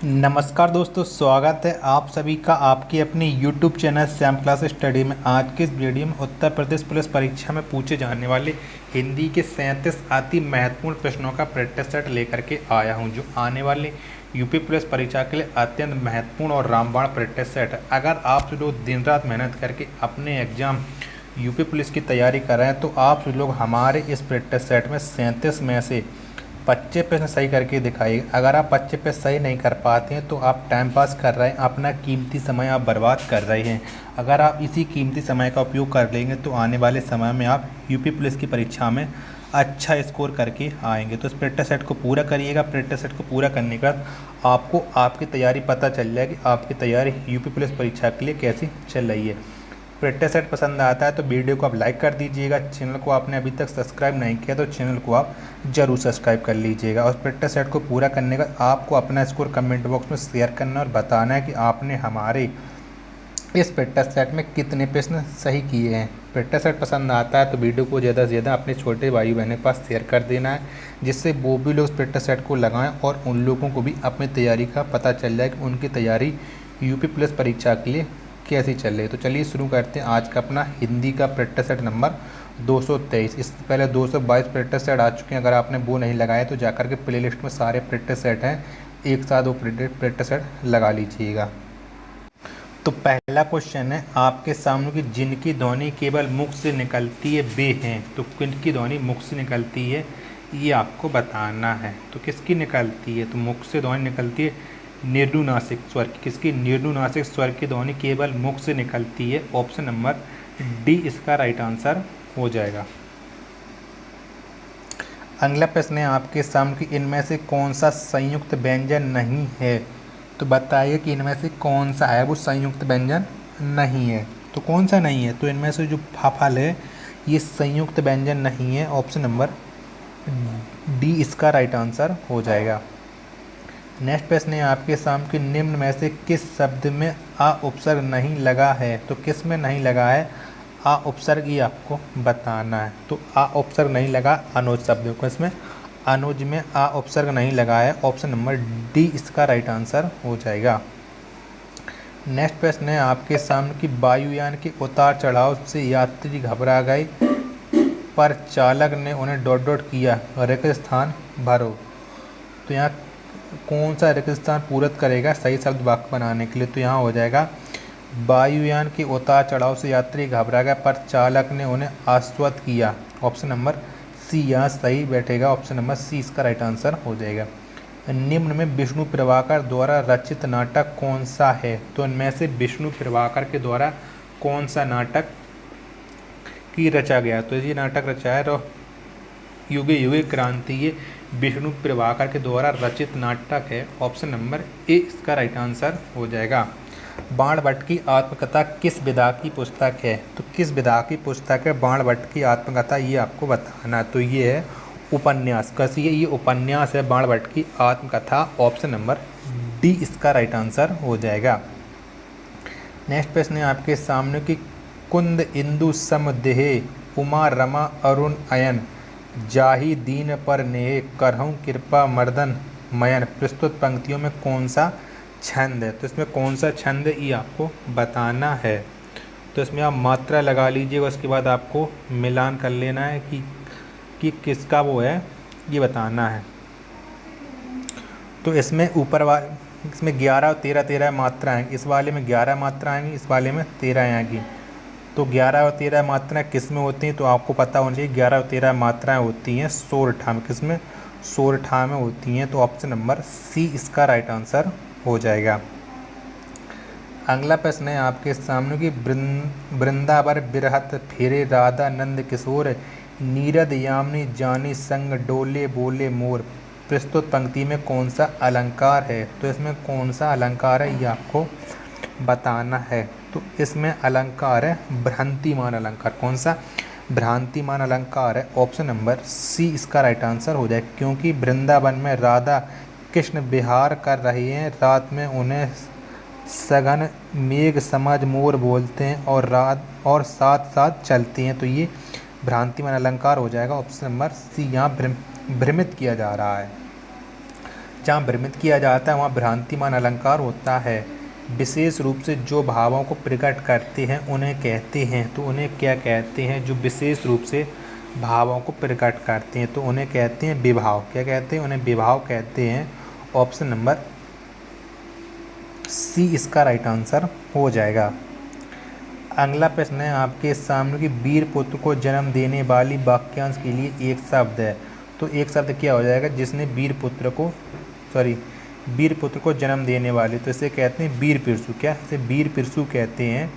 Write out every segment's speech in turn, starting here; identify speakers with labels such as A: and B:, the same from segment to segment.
A: नमस्कार दोस्तों, स्वागत है आप सभी का आपकी अपनी YouTube channel Shyam class study में। आज के इस वीडियो में उत्तर प्रदेश पुलिस परीक्षा में पूछे जाने वाले हिंदी के 37 अति महत्वपूर्ण प्रश्नों का प्रैक्टिस सेट लेकर के आया हूं, जो आने वाले यूपी पुलिस परीक्षा के लिए अत्यंत महत्वपूर्ण और रामबाण प्रैक्टिस सेट है। अगर आप लोग दिन रात मेहनत करके अपने एग्जाम यूपी पुलिस की तैयारी कर रहे हैं तो आप लोग हमारे इस प्रैक्टिस सेट में 37 में से 25 प्रश्न सही करके दिखाइए। अगर आप 25 पे सही नहीं कर पाते हैं तो आप टाइम पास कर रहे हैं, अपना कीमती समय आप बर्बाद कर रहे हैं। अगर आप इसी कीमती समय का उपयोग कर लेंगे तो आने वाले समय में आप यूपी पुलिस की परीक्षा में अच्छा स्कोर करके आएंगे। तो इस प्रैक्टिस सेट को पूरा करिएगा। प्रैक्टिस सेट को पूरा करने के बाद आपको आपकी तैयारी पता चल जाएगी, आपकी तैयारी यूपी पुलिस परीक्षा के लिए कैसी चल रही है। प्रैक्टिस सेट पसंद आता है तो वीडियो को आप लाइक कर दीजिएगा। चैनल को आपने अभी तक सब्सक्राइब नहीं किया तो चैनल को आप ज़रूर सब्सक्राइब कर लीजिएगा। और प्रैक्टिस सेट को पूरा करने का आपको अपना स्कोर कमेंट बॉक्स में शेयर करना और बताना है कि आपने हमारे इस प्रैक्टिस सेट में कितने प्रश्न सही किए हैं। प्रैक्टिस सेट पसंद आता है तो वीडियो को ज़्यादा से ज़्यादा अपने छोटे भाई बहनों के पास शेयर कर देना है, जिससे वो भी लोग इस प्रैक्टिस सेट को लगाएं और उन लोगों को भी अपनी तैयारी का पता चल जाए कि उनकी तैयारी यूपी पुलिस परीक्षा के लिए कैसी चल रही है। तो चलिए शुरू करते हैं आज का अपना हिंदी का प्रैक्टिस सेट नंबर 223। इससे पहले 222 प्रैक्टिस सेट आ चुके हैं। अगर आपने वो नहीं लगाए तो जाकर के प्लेलिस्ट में सारे प्रैक्टिस सेट हैं, एक साथ वो प्रैक्टिस सेट लगा लीजिएगा। तो पहला क्वेश्चन है आपके सामने कि जिनकी ध्वनि केवल मुख से निकलती है वे हैं। तो किनकी ध्वनि मुख से निकलती है ये आपको बताना है। तो किसकी निकलती है? तो मुख से ध्वनि निकलती है निर्नुनासिक स्वर की। किसकी? निर्नुनासिक स्वर की ध्वनि केवल मुख से निकलती है। ऑप्शन नंबर डी इसका राइट आंसर हो जाएगा। अगला प्रश्न है आपके सामने कि इनमें से कौन सा संयुक्त व्यंजन नहीं है। तो बताइए कि इनमें से कौन सा है वो संयुक्त व्यंजन नहीं है। तो कौन सा नहीं है? तो इनमें से जो फल है ये संयुक्त व्यंजन नहीं है। ऑप्शन नंबर डी इसका राइट आंसर हो जाएगा। नेक्स्ट प्रश्न है आपके सामने कि निम्न में से किस शब्द में आ उपसर्ग नहीं लगा है। तो किस में नहीं लगा है आ उपसर्ग, ये आपको बताना है। तो आ उपसर्ग नहीं लगा अनुज शब्द को, इसमें अनुज में आ उपसर्ग नहीं लगा है। ऑप्शन नंबर डी इसका राइट आंसर हो जाएगा। नेक्स्ट प्रश्न है आपके सामने कि वायुयान के उतार चढ़ाव से यात्री घबरा गए पर चालक ने उन्हें डॉट डॉट किया, रिक्त स्थान भरो। तो यहाँ कौन सा रिक्त स्थान पूरक करेगा सही शब्द वाक्य बनाने के लिए? तो यहाँ हो जाएगा वायुयान के उतार चढ़ाव से यात्री घबरा गया पर चालक ने उन्हें आश्वस्त किया। ऑप्शन नंबर सी यहाँ सही बैठेगा। ऑप्शन नंबर सी इसका राइट आंसर हो जाएगा। निम्न में विष्णु प्रभाकर द्वारा रचित नाटक कौन सा है? तो इनमें से विष्णु प्रभाकर के द्वारा कौन सा नाटक की रचा गया? तो ये नाटक रचा है युगे युगे क्रांति, ये विष्णु प्रभाकर के द्वारा रचित नाटक है। ऑप्शन नंबर ए इसका राइट आंसर हो जाएगा। बाणभट्ट की आत्मकथा किस विधा की पुस्तक है? तो किस विधा की पुस्तक है बाणभट्ट की आत्मकथा, ये आपको बताना। तो ये है उपन्यास। कैसी है? ये उपन्यास है बाणभट्ट की आत्मकथा। ऑप्शन नंबर डी इसका राइट आंसर हो जाएगा। नेक्स्ट प्रश्न है आपके सामने कि कुंद इंदु समदेहे उमा रमा अरुण अयन जाहि दीन पर नेह करहूँ कृपा मर्दन मयन। प्रस्तुत पंक्तियों में कौन सा छंद है? तो इसमें कौन सा छंद है ये आपको बताना है। तो इसमें आप मात्रा लगा लीजिएगा, उसके बाद आपको मिलान कर लेना है कि किसका वो है ये बताना है। तो इसमें इसमें 11 और 13 मात्रा आएंगी। इस वाले में 11 मात्रा आएंगी, इस वाले में 13 आएंगी। तो 11 और 13 मात्राएँ किस में होती हैं? तो आपको पता होना चाहिए 11 और 13 मात्राएँ होती हैं सोरठा में। किस में? सोरठा में होती हैं। तो ऑप्शन नंबर सी इसका राइट आंसर हो जाएगा। अगला प्रश्न है आपके सामने कि वृंदावर बिरहत फेरे राधा नंद किशोर नीरद यामिनी जानी संग डोले बोले मोर। प्रस्तुत पंक्ति में कौन सा अलंकार है? तो इसमें कौन सा अलंकार है ये आपको बताना है। तो इसमें अलंकार है भ्रांतिमान अलंकार। कौन सा? भ्रांतिमान अलंकार है। ऑप्शन नंबर सी इसका राइट आंसर हो जाए। क्योंकि वृंदावन में राधा कृष्ण विहार कर रही हैं, रात में उन्हें सघन मेघ समझ मोर बोलते हैं और साथ साथ चलती हैं। तो ये भ्रांतिमान अलंकार हो जाएगा। ऑप्शन नंबर सी यहाँ भ्रमित किया जा रहा है। जहाँ भ्रमित किया जाता है वहाँ भ्रांतिमान अलंकार होता है। विशेष रूप से जो भावों को प्रकट करते हैं उन्हें कहते हैं, तो उन्हें क्या कहते हैं? जो विशेष रूप से भावों को प्रकट करते हैं तो उन्हें कहते हैं विभाव। क्या कहते हैं? उन्हें विभाव कहते हैं। ऑप्शन नंबर सी इसका राइट आंसर हो जाएगा। अगला प्रश्न है आपके सामने कि वीर पुत्र को जन्म देने वाली वाक्यांश के लिए एक शब्द है, तो एक शब्द क्या हो जाएगा? जिसने वीर पुत्र को जन्म देने वाली, तो इसे कहते हैं वीर पिरसु। क्या इसे वीर पिरसु कहते हैं?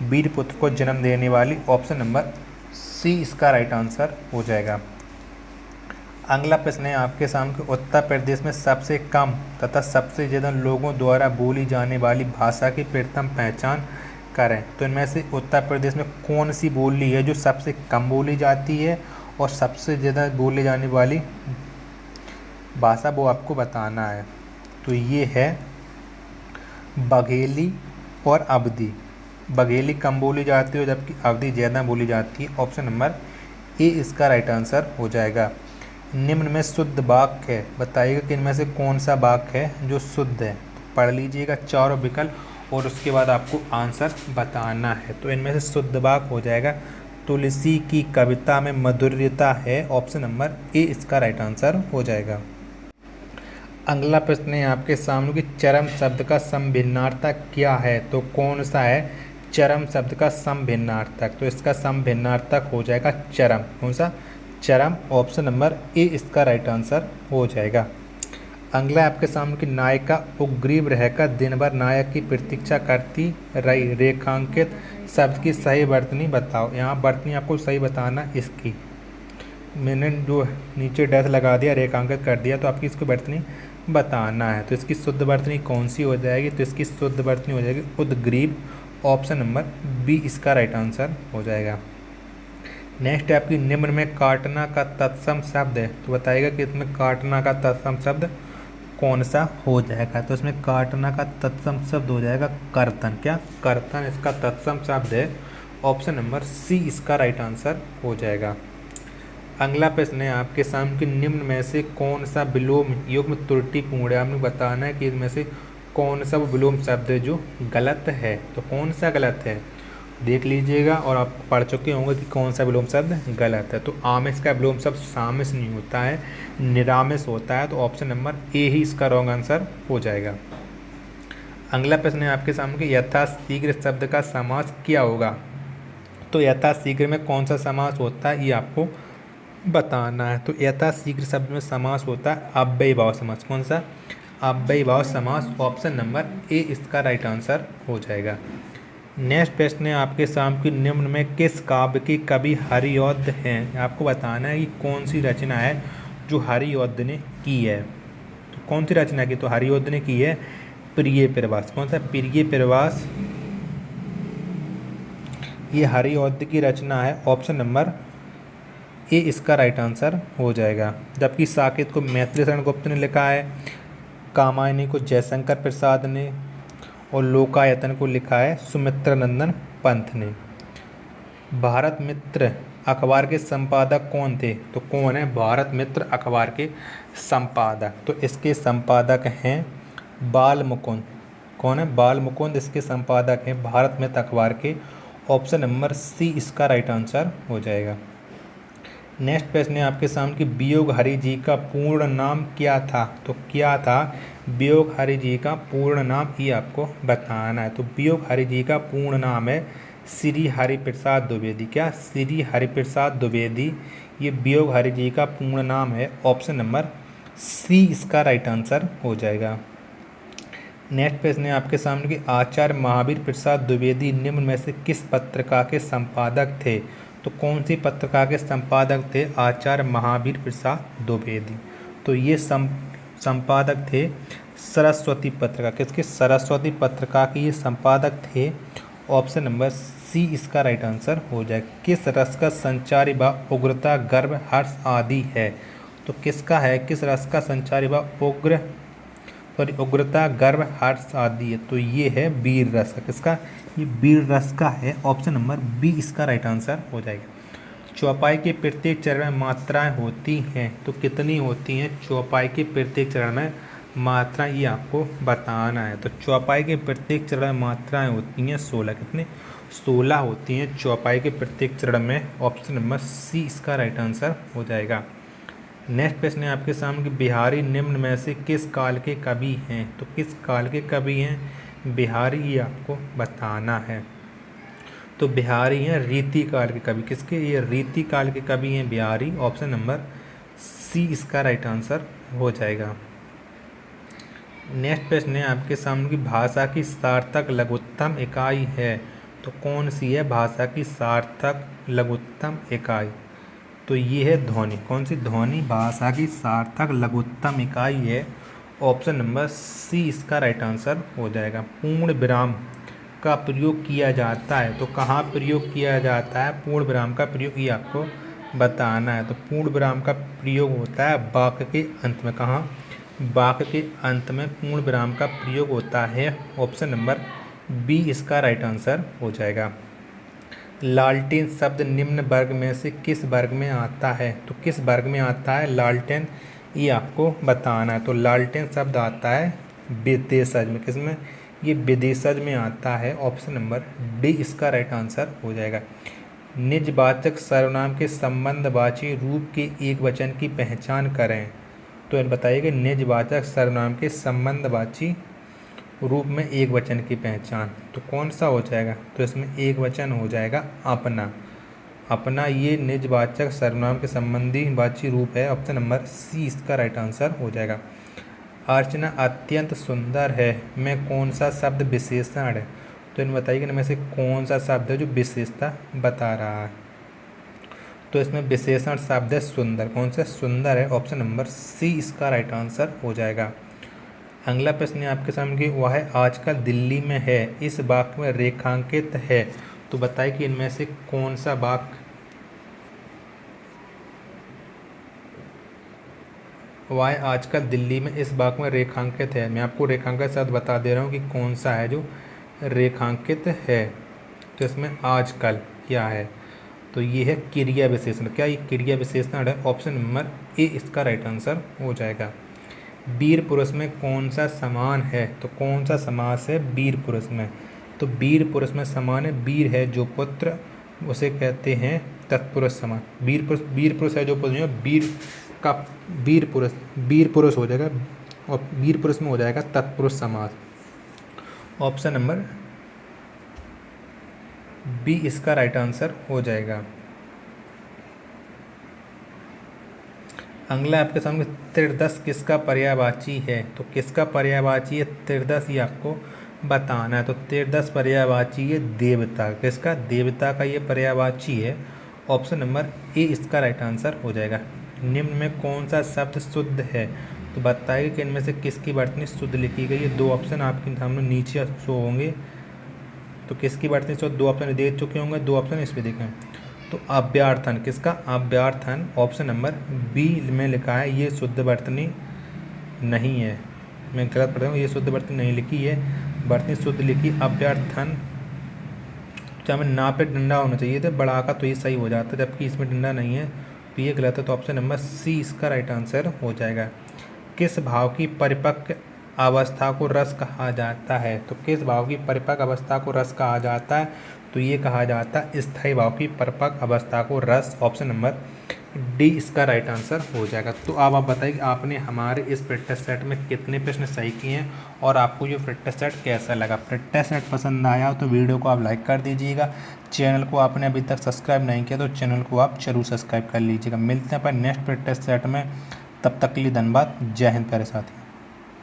A: वीर पुत्र को जन्म देने वाली। ऑप्शन नंबर सी इसका राइट आंसर हो जाएगा। अगला प्रश्न है आपके सामने कि उत्तर प्रदेश में सबसे कम तथा सबसे ज़्यादा लोगों द्वारा बोली जाने वाली भाषा की प्रथम पहचान करें। तो इनमें से उत्तर प्रदेश में कौन सी बोली है जो सबसे कम बोली जाती है और सबसे ज़्यादा बोली जाने वाली भाषा, वो आपको बताना है। तो ये है बघेली और अवधी। बघेली कम बोली जाती है जबकि अवधी ज़्यादा बोली जाती है। ऑप्शन नंबर ए इसका राइट आंसर हो जाएगा। निम्न में शुद्ध वाक्य है, बताइएगा कि इनमें से कौन सा वाक्य है जो शुद्ध है। पढ़ लीजिएगा चारों विकल्प और उसके बाद आपको आंसर बताना है। तो इनमें से शुद्ध वाक्य हो जाएगा तुलसी की कविता में मधुर्यता है। ऑप्शन नंबर ए इसका राइट आंसर हो जाएगा। अगला प्रश्न है आपके सामने कि चरम शब्द का समभिन्नार्थक क्या है, तो कौन सा है चरम शब्द का समभिन्नार्थक? तो इसका समभिन्नार्थक हो जाएगा चरम। कौन सा? चरम। ऑप्शन नंबर ए इसका राइट आंसर हो जाएगा। अगला आपके सामने कि नायिका उग्रीव रहकर दिन भर नायक की प्रतीक्षा करती रही, रेखांकित शब्द की सही वर्तनी बताओ। यहाँ वर्तनी आपको सही बताना इसकी, मैंने जो नीचे डैश लगा दिया, रेखांकित कर दिया, तो आपकी इसको वर्तनी बताना है। तो इसकी शुद्ध वर्तनी कौन सी हो जाएगी? तो इसकी शुद्ध वर्तनी हो जाएगी उद्ग्रीव। ऑप्शन नंबर बी इसका राइट आंसर हो जाएगा। नेक्स्ट है आपकी निम्न में काटना का तत्सम शब्द है, तो बताइएगा कि इसमें काटना का तत्सम शब्द कौन सा हो जाएगा? तो इसमें काटना का तत्सम शब्द हो जाएगा कर्तन। क्या? कर्तन इसका तत्सम शब्द है। ऑप्शन नंबर सी इसका राइट आंसर हो जाएगा। अगला प्रश्न है आपके सामने कि निम्न में से कौन सा विलोम युग्म त्रुटिपूर्ण है। आपने बताना है कि इनमें से कौन सा वो विलोम शब्द है जो गलत है। तो कौन सा गलत है देख लीजिएगा, और आप पढ़ चुके होंगे कि कौन सा विलोम शब्द गलत है। तो आमिष का विलोम शब्द सामिष नहीं होता है, निरामिष होता है। तो ऑप्शन नंबर ए ही इसका रॉन्ग आंसर हो जाएगा। अगला प्रश्न है आपके सामने कि यथाशीघ्र शब्द का समास क्या होगा। तो यथाशीघ्र में कौन सा समास होता है ये आपको बताना है। तो यथाशीघ्र शब्द में समास होता है अव्ययीभाव समास। कौन सा? अव्ययीभाव समास। ऑप्शन नंबर ए इसका राइट आंसर हो जाएगा। नेक्स्ट प्रश्न है आपके सामने कि निम्न में किस काव्य की कवि हरिऔध हैं। आपको बताना है कि कौन सी रचना है जो हरिऔध ने की है। तो कौन सी रचना की? तो हरिऔध ने की है प्रिय प्रवास। कौन सा? प्रिय प्रवास, ये हरिऔध की रचना है। ऑप्शन नंबर ए इसका राइट आंसर हो जाएगा। जबकि साकेत को मैथिली शरण गुप्त ने लिखा है, कामायनी को जयशंकर प्रसाद ने, और लोकायतन को लिखा है सुमित्रा नंदन पंत ने। भारत मित्र अखबार के संपादक कौन थे? तो कौन है भारत मित्र अखबार के संपादक? तो इसके संपादक हैं बाल मुकुंद। कौन है? बाल मुकुंद इसके संपादक हैं भारत मित्र अखबार के। ऑप्शन नंबर सी इसका राइट आंसर हो जाएगा। नेक्स्ट प्रश्न है आपके सामने कि वियोग हरि जी का पूर्ण नाम क्या था। तो क्या था वियोग हरि जी का पूर्ण नाम, ये आपको बताना है। तो वियोग हरि जी का पूर्ण नाम है श्री हरिप्रसाद द्विवेदी। क्या? श्री हरिप्रसाद द्विवेदी, ये वियोग हरि जी का पूर्ण नाम है। ऑप्शन नंबर सी इसका राइट आंसर हो जाएगा। नेक्स्ट प्रश्न है आपके सामने कि आचार्य महावीर प्रसाद द्विवेदी निम्न में से किस पत्रिका के संपादक थे। तो कौन सी पत्रिका के संपादक थे आचार्य महावीर प्रसाद द्विवेदी? तो ये संपादक थे सरस्वती पत्रिका। किसके? सरस्वती पत्रिका के ये संपादक थे। ऑप्शन नंबर सी इसका राइट आंसर हो जाएगा। किस रस का संचारी व उग्रता गर्व हर्ष आदि है। तो किसका है? किस रस का संचारी व उग्रता गर्व हर्ष आदि है। तो ये है वीर रस का। किसका? ये वीर रस का है। ऑप्शन नंबर बी इसका राइट आंसर हो जाएगा। चौपाई के प्रत्येक चरण में मात्राएं होती हैं, तो कितनी होती हैं चौपाई के प्रत्येक चरण में मात्रा ये आपको बताना है। तो चौपाई के प्रत्येक चरण में मात्राएं होती हैं 16। कितने? 16 होती हैं चौपाई के प्रत्येक चरण में। ऑप्शन नंबर सी इसका राइट आंसर हो जाएगा। नेक्स्ट प्रश्न है आपके सामने कि बिहारी निम्न में से किस काल के कवि हैं? तो किस काल के कवि हैं बिहारी, ये आपको बताना है। तो बिहारी हैं रीति काल के कवि। किसके? ये रीति काल के कवि हैं बिहारी। ऑप्शन नंबर सी इसका राइट आंसर हो जाएगा। नेक्स्ट प्रश्न है आपके सामने की भाषा की सार्थक लघुत्तम इकाई है, तो कौन सी है भाषा की सार्थक लघुत्तम इकाई? तो ये है ध्वनि। कौन सी? ध्वनि भाषा की सार्थक लघुत्तम इकाई है। ऑप्शन नंबर सी इसका राइट आंसर हो जाएगा। पूर्ण विराम का प्रयोग किया जाता है, तो कहाँ प्रयोग किया जाता है पूर्ण विराम का प्रयोग, ये आपको बताना है। तो पूर्ण विराम का प्रयोग होता है वाक्य के अंत में। कहाँ? वाक्य के अंत में पूर्ण विराम का प्रयोग होता है। ऑप्शन नंबर बी इसका राइट आंसर हो जाएगा। लालटेन शब्द निम्न वर्ग में से किस वर्ग में आता है? तो किस वर्ग में आता है लालटेन, ये आपको बताना है। तो लालटेन शब्द आता है विदेशज में। किस में? ये विदेशज में आता है। ऑप्शन नंबर डी इसका राइट आंसर हो जाएगा। निजवाचक सर्वनाम के संबंधवाची रूप के एक वचन की पहचान करें। तो बताइए कि निजवाचक सर्वनाम के संबंधवाची रूप में एक वचन की पहचान, तो कौन सा हो जाएगा? तो इसमें एक वचन हो जाएगा अपना। अपना ये निजवाचक सर्वनाम के संबंधी वाची रूप है। ऑप्शन नंबर सी इसका राइट आंसर हो जाएगा। अर्चना अत्यंत सुंदर है में कौन सा शब्द विशेषण है? तो इन्हें बताइए कि इनमें से कौन सा शब्द है जो विशेषता बता रहा है? तो इसमें विशेषण शब्द है सुंदर। कौन सा? सुंदर है। ऑप्शन नंबर सी इसका राइट आंसर हो जाएगा। अगला प्रश्न है आपके सामने कि वह आजकल दिल्ली में है इस वाक्य में रेखांकित है, तो बताइए कि इनमें से कौन सा वाक्य वह आजकल दिल्ली में इस वाक्य में रेखांकित है। मैं आपको रेखांकित शब्द बता दे रहा हूँ कि कौन सा है जो रेखांकित है। तो इसमें आजकल क्या है? तो ये है क्रिया विशेषण। क्या ये क्रिया विशेषण है? ऑप्शन नंबर ए इसका राइट आंसर हो जाएगा। वीर पुरुष में कौन सा समान है? तो कौन सा समास है वीर पुरुष में? तो वीर पुरुष में समान है। वीर है जो पुत्र, उसे कहते हैं तत्पुरुष समान। वीर पुरुष है जो पुत्र, वीर पुरुष हो जाएगा। और वीर पुरुष में हो जाएगा तत्पुरुष समास। ऑप्शन नंबर बी इसका राइट आंसर हो जाएगा। अगला आपके सामने त्रिदश किसका पर्यायवाची है? तो किसका पर्यायवाची है त्रिदश, ये आपको बताना है। तो त्रिदश पर्यायवाची है देवता। किसका? देवता का ये पर्यायवाची है। ऑप्शन नंबर ए इसका राइट आंसर हो जाएगा। निम्न में कौन सा शब्द शुद्ध है? तो बताइए कि इनमें से किसकी वर्तनी शुद्ध लिखी गई है। दो ऑप्शन आपके सामने नीचे शो होंगे। तो किसकी वर्तनी शुद्ध? दो ऑप्शन दे चुके होंगे, दो ऑप्शन इस पर देखें। तो अव्यार्थन। किसका? अव्यार्थन। ऑप्शन नंबर बी में लिखा है ये शुद्ध वर्तनी नहीं है। मैं गलत पढ़ रहा हूँ, ये शुद्ध वर्तनी नहीं लिखी है, वर्तनी शुद्ध लिखी अव्यार्थन। क्या में ना पे डंडा होना चाहिए था बड़ा का, तो ये सही हो जाता, जबकि इसमें डंडा नहीं है, तो ये गलत है। तो ऑप्शन नंबर सी इसका राइट आंसर हो जाएगा। किस भाव की परिपक्व अवस्था को रस कहा जाता है? तो किस भाव की परिपक्व अवस्था को रस कहा जाता है? तो ये कहा जाता है स्थायी भाव की परिपक्व अवस्था को रस। ऑप्शन नंबर डी इसका राइट आंसर हो जाएगा। तो अब आप बताइए कि आपने हमारे इस प्रैक्टिस सेट में कितने प्रश्न सही किए हैं और आपको ये प्रैक्टिस सेट कैसा लगा। प्रैक्टिस सेट पसंद आया हो तो वीडियो को आप लाइक कर दीजिएगा। चैनल को आपने अभी तक सब्सक्राइब नहीं किया तो चैनल को आप जरूर सब्सक्राइब कर लीजिएगा। मिलते हैं पर नेक्स्ट प्रैक्टिस सेट में, तब तक के लिए धन्यवाद। जय हिंद प्यारे साथी।